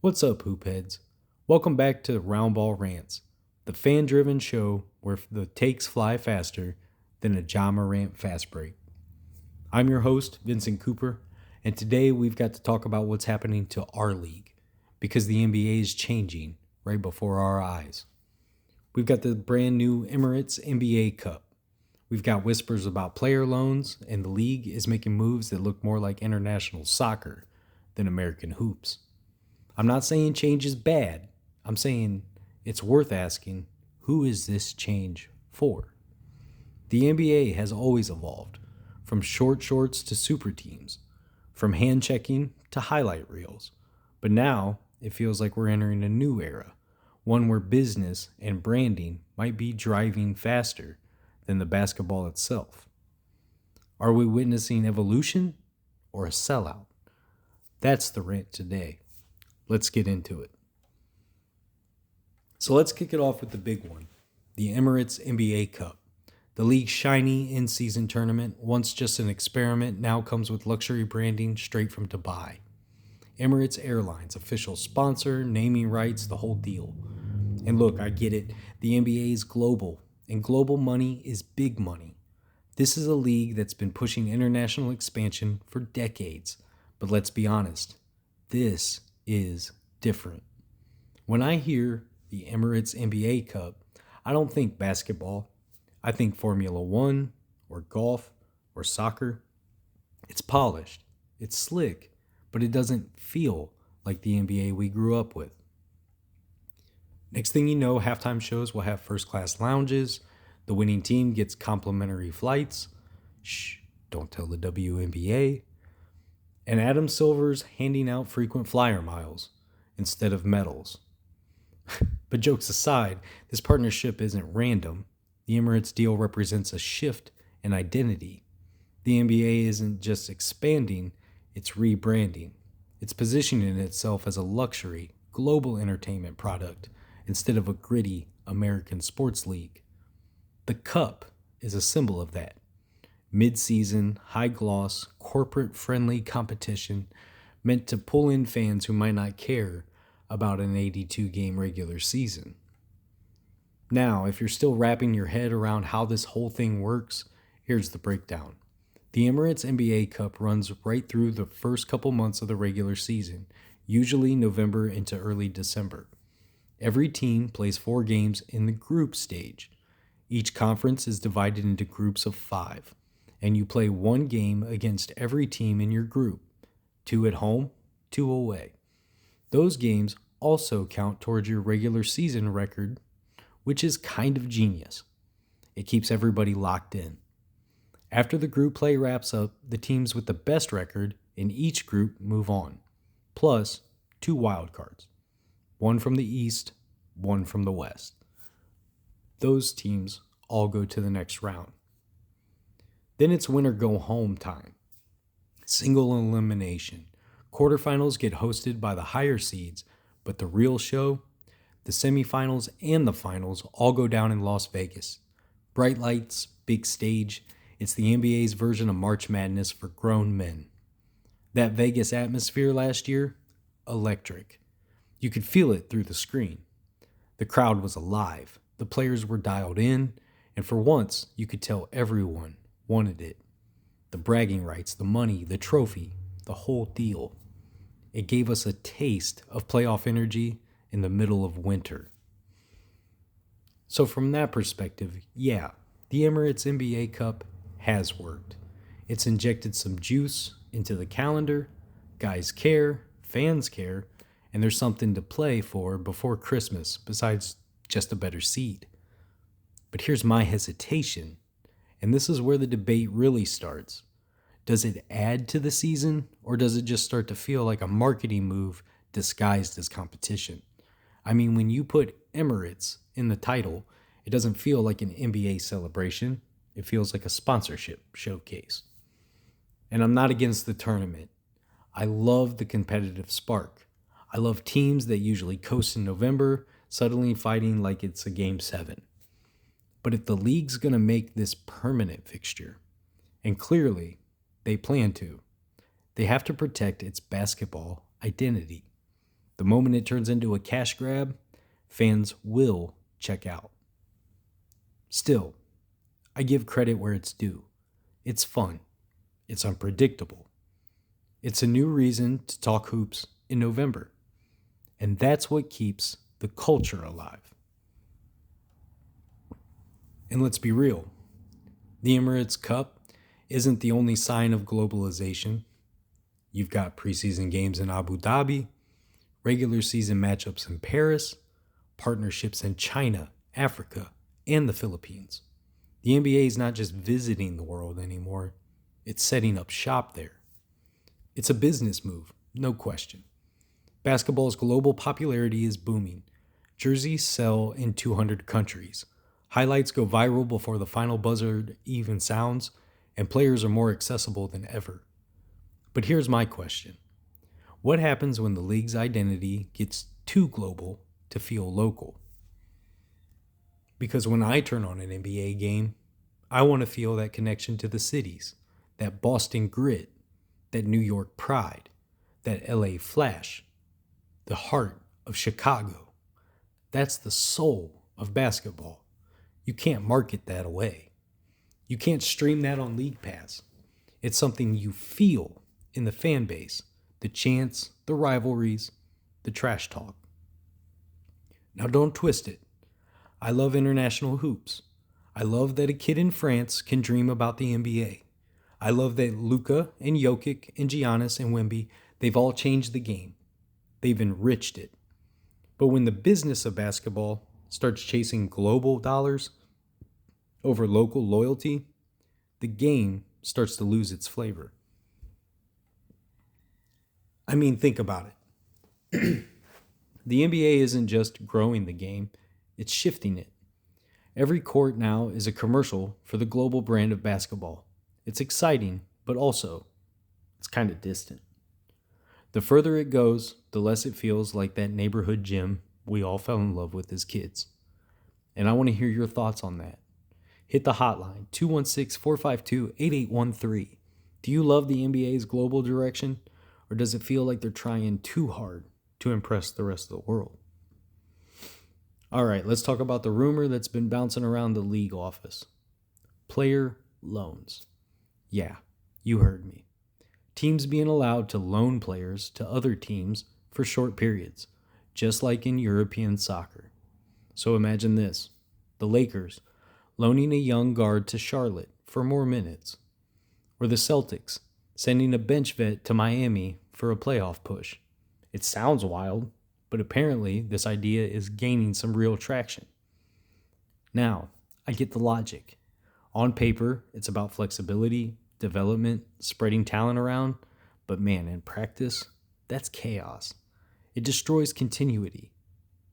What's up, hoopheads? Welcome back to Roundball Rants, the fan-driven show where the takes fly faster than a John Morant fast break. I'm your host, Vincent Cooper, and today we've got to talk about what's happening to our league, because the NBA is changing right before our eyes. We've got the brand new Emirates NBA Cup. We've got whispers about player loans, and the league is making moves that look more like international soccer than American hoops. I'm not saying change is bad. I'm saying it's worth asking, who is this change for? The NBA has always evolved, from short shorts to super teams, from hand checking to highlight reels. But now it feels like we're entering a new era, one where business and branding might be driving faster than the basketball itself. Are we witnessing evolution or a sellout? That's the rant today. Let's get into it. So let's kick it off with the big one, the Emirates NBA Cup. The league's shiny in-season tournament, once just an experiment, now comes with luxury branding straight from Dubai. Emirates Airlines, official sponsor, naming rights, the whole deal. And look, I get it, the NBA is global, and global money is big money. This is a league that's been pushing international expansion for decades. But let's be honest, this is different. When I hear the Emirates NBA Cup, I don't think basketball. I think Formula One or golf or soccer. It's polished, it's slick, but it doesn't feel like the NBA we grew up with. Next thing you know, halftime shows will have first-class lounges. The winning team gets complimentary flights. Shh, don't tell the WNBA. And Adam Silver's handing out frequent flyer miles instead of medals. But jokes aside, this partnership isn't random. The Emirates deal represents a shift in identity. The NBA isn't just expanding, it's rebranding. It's positioning itself as a luxury, global entertainment product instead of a gritty American sports league. The Cup is a symbol of that. Mid-season, high-gloss, corporate-friendly competition meant to pull in fans who might not care about an 82-game regular season. Now, if you're still wrapping your head around how this whole thing works, here's the breakdown. The Emirates NBA Cup runs right through the first couple months of the regular season, usually November into early December. Every team plays 4 games in the group stage. Each conference is divided into groups of 5. And you play 1 game against every team in your group, 2 at home, 2 away. Those games also count towards your regular season record, which is kind of genius. It keeps everybody locked in. After the group play wraps up, the teams with the best record in each group move on, plus 2 wild cards, 1 from the East, 1 from the West. Those teams all go to the next round. Then it's win or go home time. Single elimination. Quarterfinals get hosted by the higher seeds, but the real show, the semifinals and the finals all go down in Las Vegas. Bright lights, big stage. It's the NBA's version of March Madness for grown men. That Vegas atmosphere last year, electric. You could feel it through the screen. The crowd was alive. The players were dialed in, and for once, you could tell everyone wanted it. The bragging rights, the money, the trophy, the whole deal. It gave us a taste of playoff energy in the middle of winter. So from that perspective, yeah, the Emirates NBA Cup has worked. It's injected some juice into the calendar, guys care, fans care, and there's something to play for before Christmas besides just a better seed. But here's my hesitation. And this is where the debate really starts. Does it add to the season, or does it just start to feel like a marketing move disguised as competition? I mean, when you put Emirates in the title, it doesn't feel like an NBA celebration. It feels like a sponsorship showcase. And I'm not against the tournament. I love the competitive spark. I love teams that usually coast in November, suddenly fighting like it's a Game 7. But if the league's going to make this permanent fixture, and clearly they plan to, they have to protect its basketball identity. The moment it turns into a cash grab, fans will check out. Still, I give credit where it's due. It's fun. It's unpredictable. It's a new reason to talk hoops in November. And that's what keeps the culture alive. And let's be real, the Emirates Cup isn't the only sign of globalization. You've got preseason games in Abu Dhabi, regular season matchups in Paris, partnerships in China, Africa, and the Philippines. The NBA is not just visiting the world anymore, it's setting up shop there. It's a business move, no question. Basketball's global popularity is booming. Jerseys sell in 200 countries. Highlights go viral before the final buzzer even sounds, and players are more accessible than ever. But here's my question. What happens when the league's identity gets too global to feel local? Because when I turn on an NBA game, I want to feel that connection to the cities, that Boston grit, that New York pride, that LA flash, the heart of Chicago. That's the soul of basketball. You can't market that away. You can't stream that on League Pass. It's something you feel in the fan base, the chants, the rivalries, the trash talk. Now don't twist it. I love international hoops. I love that a kid in France can dream about the NBA. I love that Luka and Jokic and Giannis and Wemby, they've all changed the game. They've enriched it. But when the business of basketball starts chasing global dollars over local loyalty, the game starts to lose its flavor. I mean, think about it. The NBA isn't just growing the game, it's shifting it. Every court now is a commercial for the global brand of basketball. It's exciting, but also, it's kind of distant. The further it goes, the less it feels like that neighborhood gym we all fell in love with as kids. And I want to hear your thoughts on that. Hit the hotline, 216-452-8813. Do you love the NBA's global direction, or does it feel like they're trying too hard to impress the rest of the world? All right, let's talk about the rumor that's been bouncing around the league office. Player loans. Yeah, you heard me. Teams being allowed to loan players to other teams for short periods, just like in European soccer. So imagine this, the Lakers loaning a young guard to Charlotte for more minutes, or the Celtics sending a bench vet to Miami for a playoff push. It sounds wild, but apparently this idea is gaining some real traction. Now, I get the logic. On paper, it's about flexibility, development, spreading talent around, but man, in practice, that's chaos. It destroys continuity,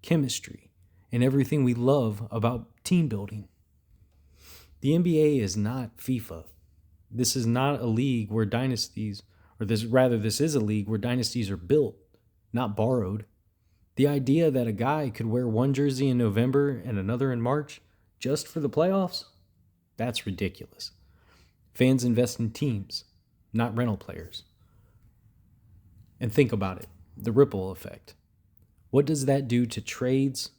chemistry, and everything we love about team building. The NBA is not FIFA. This is not a league where dynasties, this is a league where dynasties are built, not borrowed. The idea that a guy could wear one jersey in November and another in March just for the playoffs, that's ridiculous. Fans invest in teams, not rental players. And think about it, the ripple effect. What does that do to trades,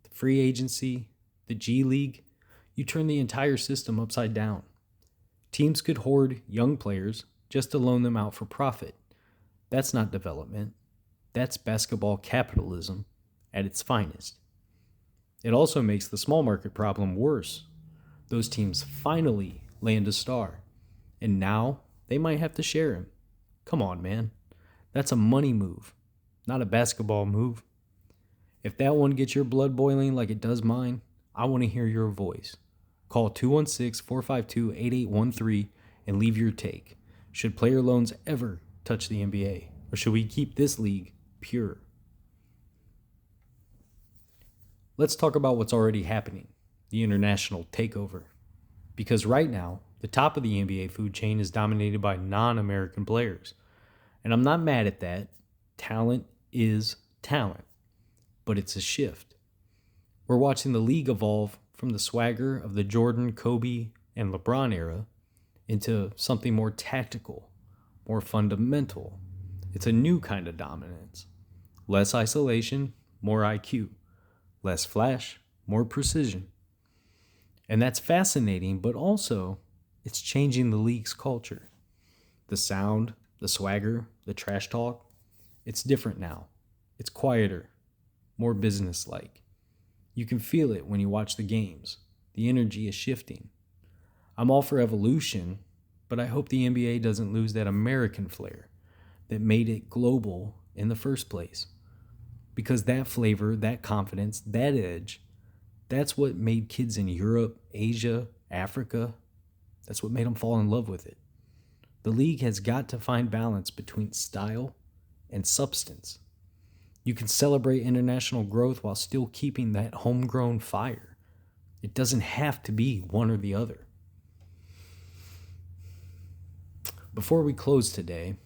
the free agency, the G League? You turn the entire system upside down. Teams could hoard young players just to loan them out for profit. That's not development. That's basketball capitalism at its finest. It also makes the small market problem worse. Those teams finally land a star, and now they might have to share him. Come on, man. That's a money move, not a basketball move. If that one gets your blood boiling like it does mine, I want to hear your voice. Call 216-452-8813 and leave your take. Should player loans ever touch the NBA, or should we keep this league pure? Let's talk about what's already happening, the international takeover. Because right now, the top of the NBA food chain is dominated by non-American players. And I'm not mad at that. Talent is talent. But it's a shift. We're watching the league evolve from the swagger of the Jordan, Kobe, and LeBron era into something more tactical, more fundamental. It's a new kind of dominance. Less isolation, more IQ. Less flash, more precision. And that's fascinating, but also it's changing the league's culture. The sound, the swagger, the trash talk, it's different now. It's quieter, more businesslike. You can feel it when you watch the games. The energy is shifting. I'm all for evolution, but I hope the NBA doesn't lose that American flair that made it global in the first place. Because that flavor, that confidence, that edge, that's what made kids in Europe, Asia, Africa, that's what made them fall in love with it. The league has got to find balance between style and substance. You can celebrate international growth while still keeping that homegrown fire. It doesn't have to be one or the other. Before we close today,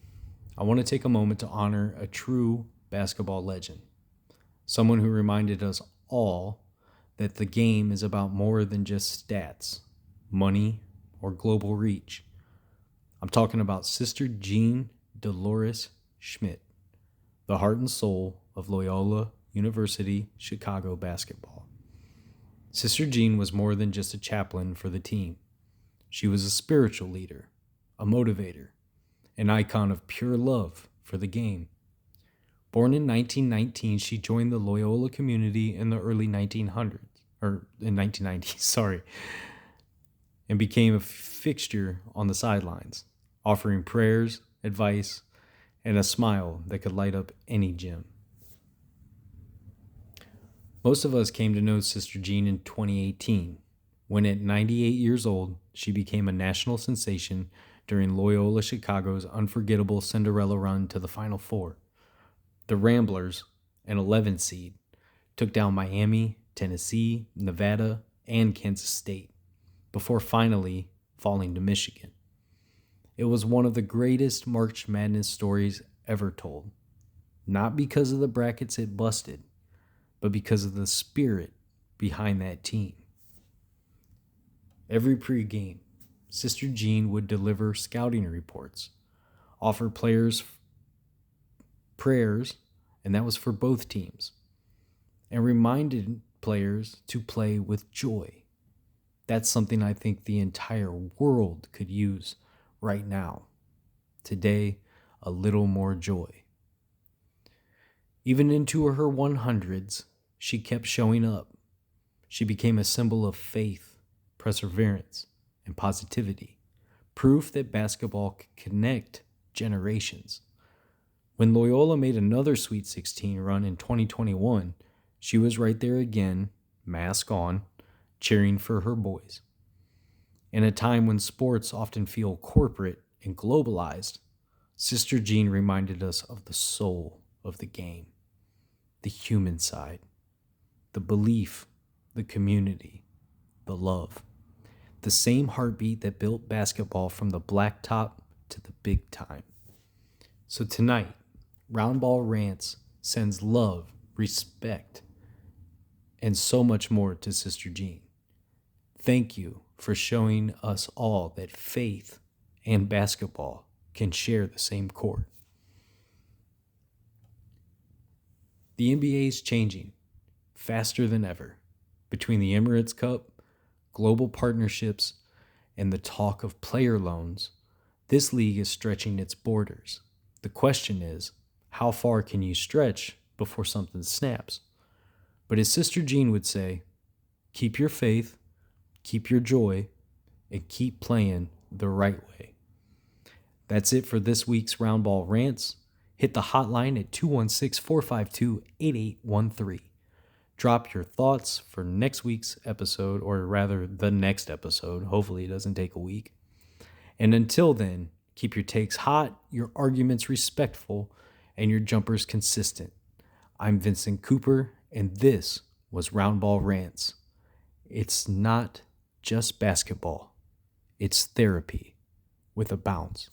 I want to take a moment to honor a true basketball legend. Someone who reminded us all that the game is about more than just stats, money, or global reach. I'm talking about Sister Jean Dolores-Schmidt, the heart and soul of Loyola University Chicago basketball. Sister Jean was more than just a chaplain for the team. She was a spiritual leader, a motivator, an icon of pure love for the game. Born in 1919, she joined the Loyola community in the early 1990s, and became a fixture on the sidelines, offering prayers, advice, and a smile that could light up any gym. Most of us came to know Sister Jean in 2018, when at 98 years old, she became a national sensation during Loyola-Chicago's unforgettable Cinderella run to the Final Four. The Ramblers, an 11 seed, took down Miami, Tennessee, Nevada, and Kansas State, before finally falling to Michigan. It was one of the greatest March Madness stories ever told, not because of the brackets it busted, but because of the spirit behind that team. Every pregame, Sister Jean would deliver scouting reports, offer players prayers, and that was for both teams, and reminded players to play with joy. That's something I think the entire world could use right now. Today, a little more joy. Even into her 100s, she kept showing up. She became a symbol of faith, perseverance, and positivity, proof that basketball could connect generations. When Loyola made another Sweet 16 run in 2021, she was right there again, mask on, cheering for her boys. In a time when sports often feel corporate and globalized, Sister Jean reminded us of the soul of the game, the human side, the belief, the community, the love, the same heartbeat that built basketball from the blacktop to the big time. So tonight, Roundball Rants sends love, respect, and so much more to Sister Jean. Thank you for showing us all that faith and basketball can share the same court. The NBA is changing faster than ever. Between the Emirates Cup, global partnerships, and the talk of player loans, this league is stretching its borders. The question is, how far can you stretch before something snaps? But as Sister Jean would say, keep your faith, keep your joy, and keep playing the right way. That's it for this week's Roundball Rants. Hit the hotline at 216-452-8813. Drop your thoughts for next week's episode, or rather the next episode. Hopefully it doesn't take a week. And until then, keep your takes hot, your arguments respectful, and your jumpers consistent. I'm Vincent Cooper, and this was Roundball Rants. It's not just basketball. It's therapy with a bounce.